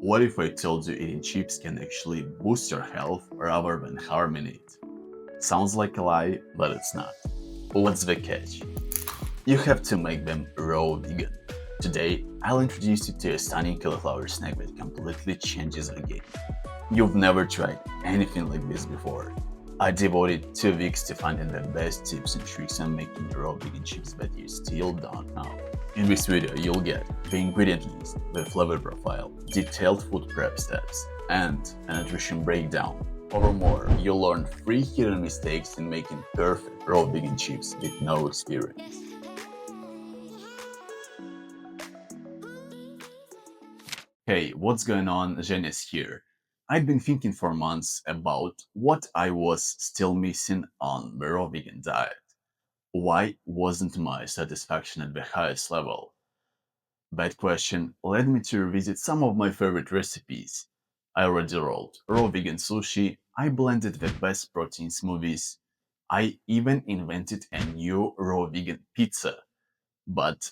What if I told you eating chips can actually boost your health rather than harming it? Sounds like a lie, but it's not. What's the catch? You have to make them raw vegan. Today, I'll introduce you to a stunning cauliflower snack that completely changes the game. You've never tried anything like this before. I devoted 2 weeks to finding the best tips and tricks on making raw vegan chips that you still don't know. In this video, you'll get the ingredient list, the flavor profile, detailed food prep steps, and a nutrition breakdown. Furthermore, you'll learn 3 hidden mistakes in making perfect raw vegan chips with no experience. Hey, what's going on? Zhenis here. I've been thinking for months about what I was still missing on the raw vegan diet. Why wasn't my satisfaction at the highest level? That question led me to revisit some of my favorite recipes. I already rolled raw vegan sushi, I blended the best protein smoothies, I even invented a new raw vegan pizza. But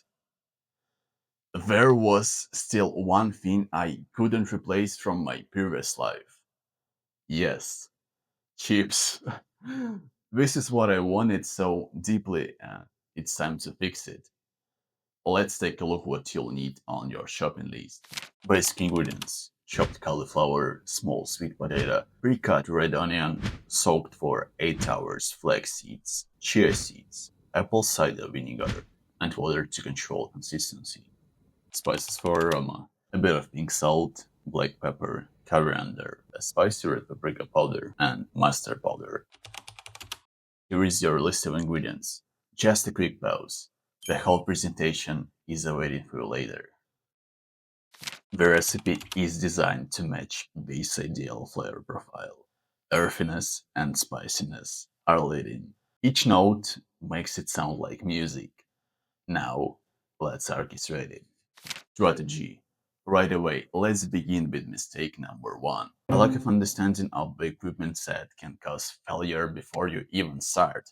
there was still one thing I couldn't replace from my previous life. Yes, chips. This is what I wanted so deeply, and it's time to fix it. Let's take a look what you'll need on your shopping list. Basic ingredients: chopped cauliflower, small sweet potato, pre-cut red onion, soaked for 8 hours flax seeds, chia seeds, apple cider vinegar, and water to control consistency. Spices for aroma: a bit of pink salt, black pepper, coriander, a spicy red paprika powder, and mustard powder. Here is your list of ingredients. Just a quick pause. The whole presentation is awaiting for you later. The recipe is designed to match this ideal flavor profile. Earthiness and spiciness are leading. Each note makes it sound like music. Now, let's orchestrate it. Strategy. Right away, let's begin with mistake number 1. A lack of understanding of the equipment set can cause failure before you even start.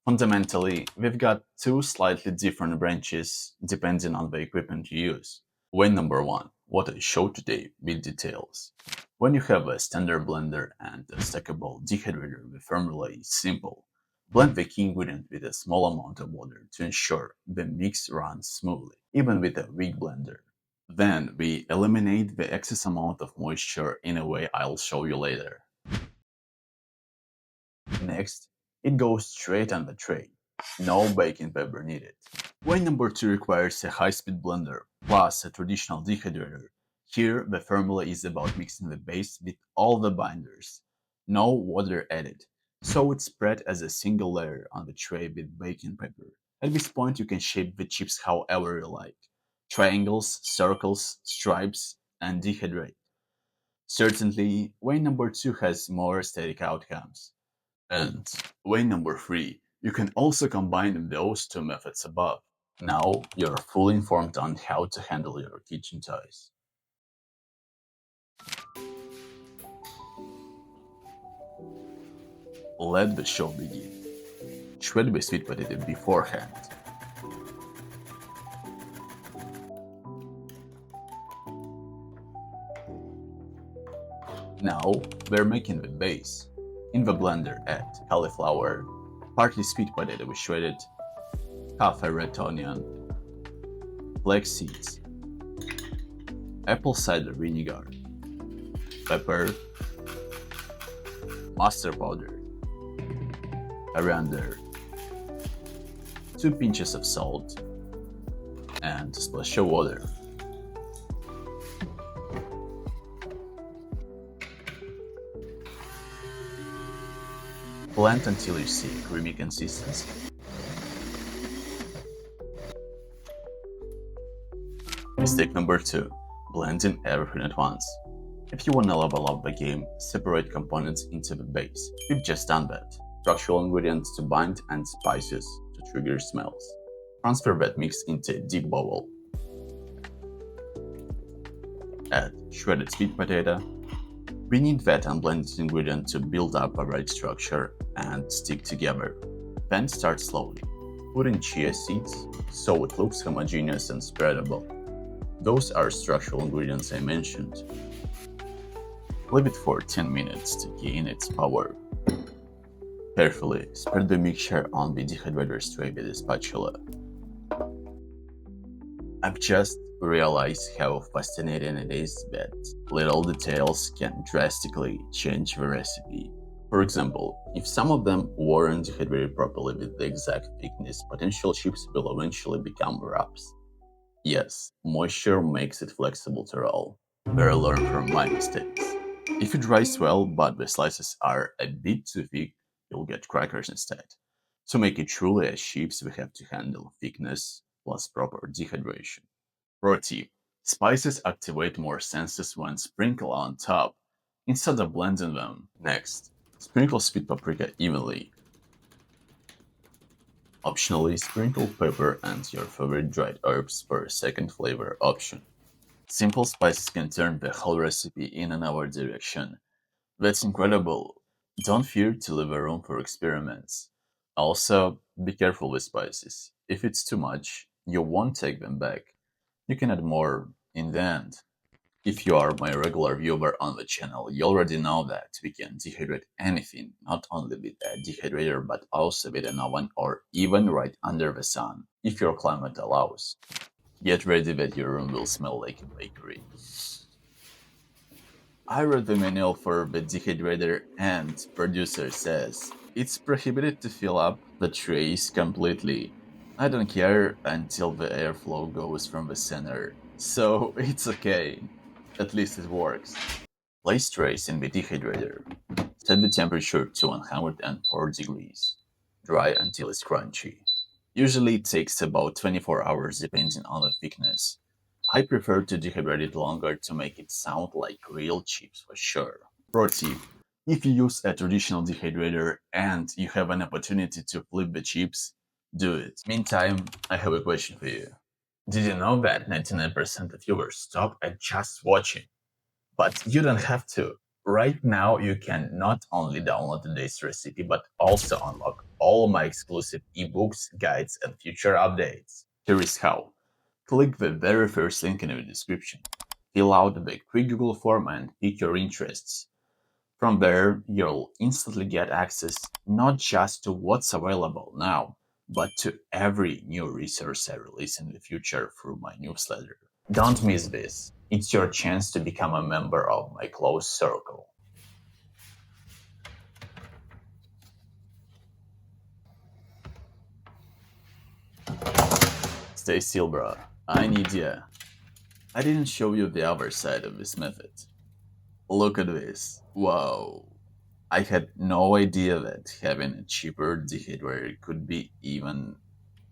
Fundamentally, we've got 2 slightly different branches depending on the equipment you use. Way number 1, what I showed today with details. When you have a standard blender and a stackable dehydrator, the formula is simple. Blend the key ingredient with a small amount of water to ensure the mix runs smoothly, even with a weak blender. Then we eliminate the excess amount of moisture in a way I'll show you later. Next, it goes straight on the tray. No baking paper needed. Way number 2 requires a high-speed blender plus a traditional dehydrator. Here, the formula is about mixing the base with all the binders. No water added. So it's spread as a single layer on the tray with baking paper. At this point, you can shape the chips however you like. Triangles, circles, stripes, and dehydrate. Certainly, way number 2 has more aesthetic outcomes. And way number 3, you can also combine those 2 methods above. Now you're fully informed on how to handle your kitchen toys. Let the show begin. Shred the sweet potato beforehand. Now we're making the base. In the blender, add cauliflower, partly sweet potato we shredded, half a red onion, flax seeds, apple cider vinegar, pepper, mustard powder, coriander, 2 pinches of salt, and a splash of water. Blend until you see a creamy consistency. Mistake number 2, blending everything at once. If you want to level up the game, separate components into the base. We've just done that. Structural ingredients to bind and spices to trigger smells. Transfer that mix into a deep bowl. Add shredded sweet potato. We need that unblended ingredient to build up a right structure and stick together. Then start slowly. Put in chia seeds so it looks homogeneous and spreadable. Those are structural ingredients I mentioned. Leave it for 10 minutes to gain its power. Carefully spread the mixture on the dehydrator tray with a spatula. I've just realized how fascinating it is that little details can drastically change the recipe. For example, if some of them weren't dehydrated properly with the exact thickness, potential chips will eventually become wraps. Yes, moisture makes it flexible to roll. Better learn from my mistakes. If it dries well but the slices are a bit too thick, you'll get crackers instead. To make it truly as chips, we have to handle thickness plus proper dehydration. Pro tip: spices activate more senses when sprinkled on top instead of blending them. Next, sprinkle sweet paprika evenly. Optionally, sprinkle pepper and your favorite dried herbs for a second flavor option. Simple spices can turn the whole recipe in another direction. That's incredible. Don't fear to leave a room for experiments. Also, be careful with spices. If it's too much, you won't take them back. You can add more in the end. If you are my regular viewer on the channel, you already know that we can dehydrate anything, not only with a dehydrator but also with an oven or even right under the sun, if your climate allows. Get ready that your room will smell like a bakery. I read the manual for the dehydrator and producer says it's prohibited to fill up the trays completely. I don't care until the airflow goes from the center, so it's okay. At least it works. Place trays in the dehydrator. Set the temperature to 104 degrees. Dry until it's crunchy. Usually it takes about 24 hours depending on the thickness. I prefer to dehydrate it longer to make it sound like real chips for sure. Pro tip: if you use a traditional dehydrator and you have an opportunity to flip the chips, do it. Meantime, I have a question for you. Did you know that 99% of viewers stop at just watching? But you don't have to. Right now, you can not only download today's recipe, but also unlock all my exclusive ebooks, guides, and future updates. Here is how. Click the very first link in the description. Fill out the quick Google form and pick your interests. From there, you'll instantly get access not just to what's available now, but to every new resource I release in the future through my newsletter. Don't miss this. It's your chance to become a member of my close circle. Stay still, bro. I need ya. I didn't show you the other side of this method. Look at this. Wow. I had no idea that having a cheaper dehydrator could be even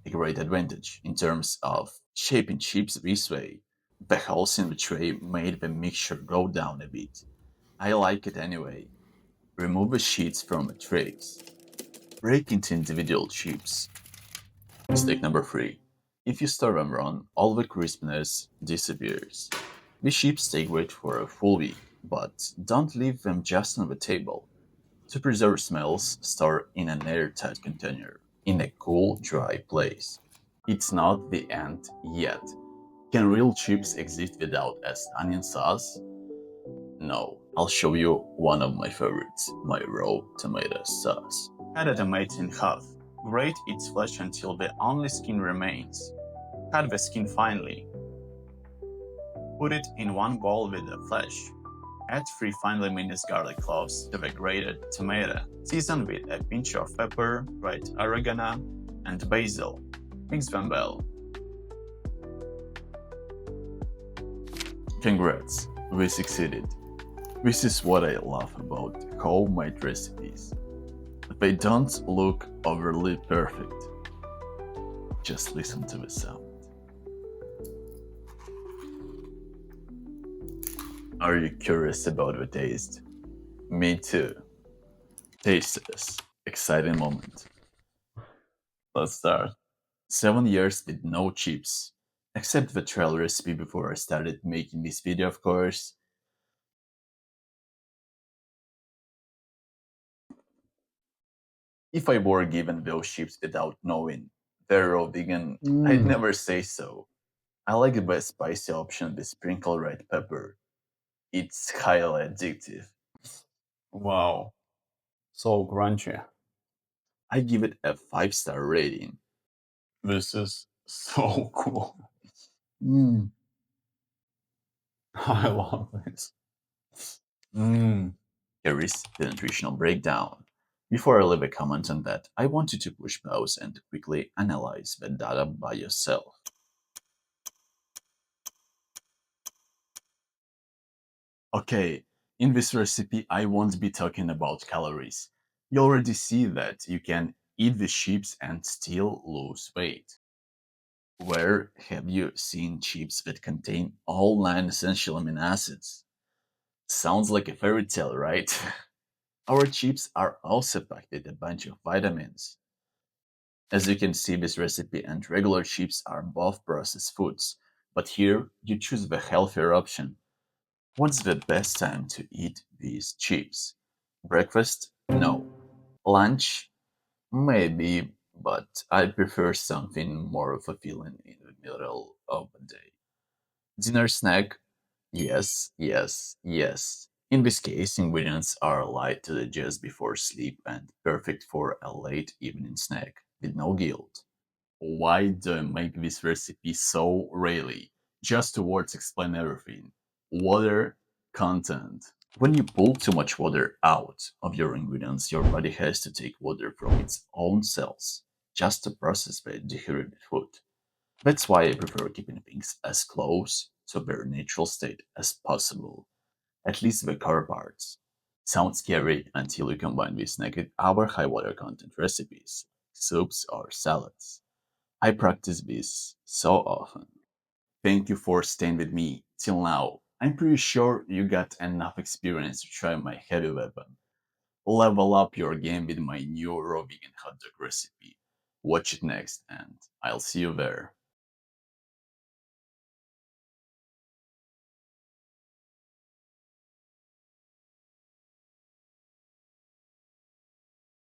a great advantage in terms of shaping chips this way. The holes in the tray made the mixture go down a bit. I like it anyway. Remove the sheets from the trays. Break into individual chips. Mistake number 3. If you store them wrong, all the crispness disappears. The chips stay great for a full week, but don't leave them just on the table. To preserve smells, store in an airtight container, in a cool, dry place. It's not the end yet. Can real chips exist without a onion sauce? No. I'll show you one of my favorites, my raw tomato sauce. Cut a tomato in half. Grate its flesh until the only skin remains. Cut the skin finely. Put it in one bowl with the flesh. Add 3 finely minced garlic cloves to the grated tomato. Season with a pinch of pepper, dried oregano, and basil. Mix them well. Congrats, we succeeded. This is what I love about homemade recipes. They don't look overly perfect. Just listen to the sound. Are you curious about the taste? Me too. Taste this. Exciting moment. Let's start. 7 years with no chips. Except the trail recipe before I started making this video, of course. If I were given those chips without knowing they're raw vegan, I'd never say so. I like the best spicy option with sprinkled red pepper. It's highly addictive. Wow, so crunchy. I give it a 5-star rating. This is so cool. Mm. I love this. Mm. Here is the nutritional breakdown. Before I leave a comment on that, I want you to push pause and quickly analyze the data by yourself. Okay, in this recipe, I won't be talking about calories. You already see that you can eat the chips and still lose weight. Where have you seen chips that contain all 9 essential amino acids? Sounds like a fairy tale, right? Our chips are also packed with a bunch of vitamins. As you can see, this recipe and regular chips are both processed foods, but here you choose the healthier option. What's the best time to eat these chips? Breakfast? No. Lunch? Maybe, but I prefer something more fulfilling in the middle of the day. Dinner snack? Yes, yes, yes. In this case, ingredients are light to digest before sleep and perfect for a late evening snack with no guilt. Why do I make this recipe so rarely? Just two words explain everything. Water content. When you pull too much water out of your ingredients, your body has to take water from its own cells just to process the dehydrated food. That's why I prefer keeping things as close to their natural state as possible, at least the core parts. Sounds scary until you combine this snack with our high water content recipes, soups or salads. I practice this so often. Thank you for staying with me till now. I'm pretty sure you got enough experience to try my heavy weapon. Level up your game with my new raw vegan hot dog recipe. Watch it next, and I'll see you there.